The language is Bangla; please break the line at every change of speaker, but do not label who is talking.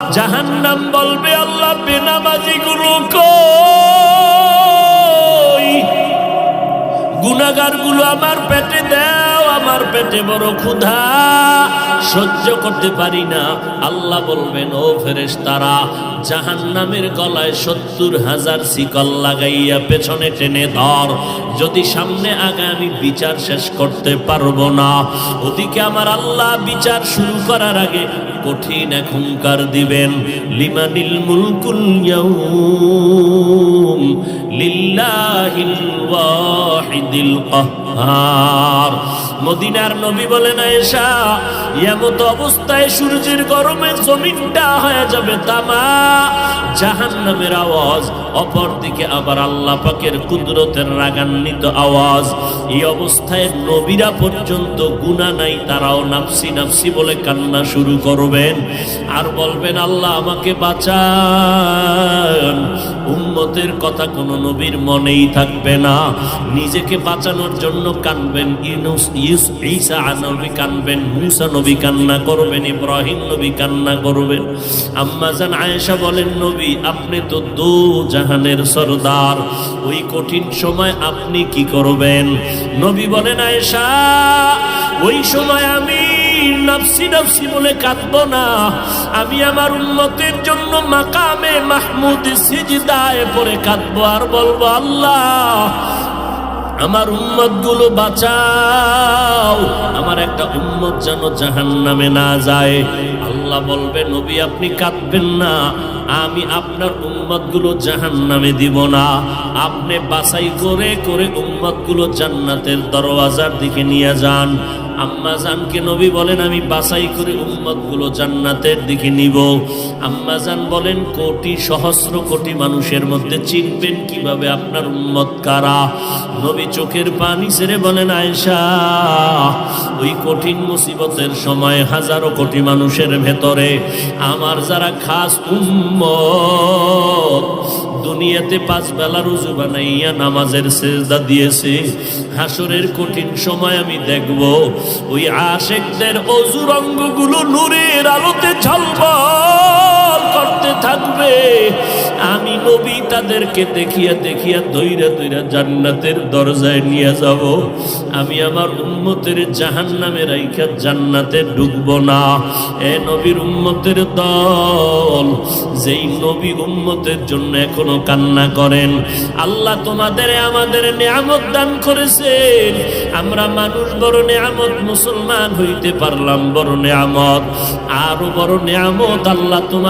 জাহান্নাম বলবে আল্লাহ বেনামাজি গুলো কই, গুনাহগার গুলো আমার পেটে দাও, আমার পেটে বড় ক্ষুধা, সহ্য করতে পারি না। আল্লাহ বলবেন ও ফেরেশতারা, জাহান্নামের গলায় ৭০,০০০ শিকল লাগাইয়া পেছনে টেনে ধর, যদি সামনে আগে আমি বিচার শেষ করতে পারবো না। ওদিকে আমার আল্লাহ বিচার শুরু করার আগে কঠিন এক হুঙ্কার দিবেন, লিমানিল মুলকুল ইয়াউম লিল্লাহিল ওয়াহিদিল কাহ্হার। মদিনার নবী বলেন আয়েশা, এমত অবস্থায় সূর্যের গরমে জমিনটা হয়ে যাবে তামা, জাহান্নামের আওয়াজ, অপরদিকে আবার আল্লাহ পাকের কুদরতের রাগান্বিত আওয়াজ। এই অবস্থায় নবীরা পর্যন্ত গুনাহ নাই, তারাও নাফসি নাফসি বলে কান্না শুরু করবেন আর বলবেন আল্লাহ আমাকে বাঁচান। উম্মতের কথা কোনো নবীর মনেই থাকবে না, নিজেকে বাঁচানোর জন্য কানবেন। ঈসা নবী কানবেন, মুসা নবী কান্না করবেন, ইব্রাহিম নবী কান্না করবেন। আম্মা জান আয়েশা বলেন, নবী আপনি তো দু জাহানের সরদার, ওই কঠিন সময় আপনি কি করবেন? নবী বলেন আয়েশা, ওই সময় আমি নাফসি নাফসি বলে কাঁদবো না, আমি আমার উম্মতের জন্য মাকামে মাহমুদ সিজদায় পড়ে কাঁদবো আর বলবো আল্লাহ আমার উম্মত গুলো বাঁচাও, আমার একটা উম্মত যেন জাহান্নামে না যায়। আল্লাহ বলবে নবী আপনি কাঁদবেন না, আমি আপনার উম্মত গুলো জাহান্নামে দিব না, আপনি বাছাই করে করে উম্মত গুলো জান্নাতের দরওয়াজার দিকে নিয়ে যান। আম্মা জানকে নবী বলেন আমি বাছাই করে উম্মত গুলো জান্নাতের দিকে নিব। আম্মা জান বলেন কোটি সহস্র কোটি মানুষের মধ্যে চিনবেন কিভাবে আপনার উম্মত কারা? নবী চোখের পানি ছেড়ে বলেন আয়েশা, ওই কঠিন মুসিবতের সময় হাজারো কোটি মানুষের ভেতরে আমার যারা খাস উম্মত, দুনিয়াতে 5 বেলা রুজু বানাইয়া নামাজের সেজদা দিয়েছে, হাসরের কঠিন সময় আমি দেখব ওই আশিকদের অজুর অঙ্গগুলো নূরের আলোতে ঝলমল করতে থাকবে। আমি নবী তাদেরকে দেখিয়া দেখিয়া দইরা দইরা জান্নাতের দরজায় নিয়ে যাব। আমি আমার উম্মতের জাহান্নামে রাইখা জান্নাতে ঢুকবো না। এ নবীর উম্মতের দল, যেই নবী উম্মতের জন্য এখনো কান্না করেন, আল্লাহ তোমাদের আমাদের নিয়ামত দান করেছেন, আমরা মানুষ বড় নিয়ামত, মুসলমান হইতে পারলাম বড় নিয়ামত, আরো বড় নিয়ামত আল্লাহ তোমার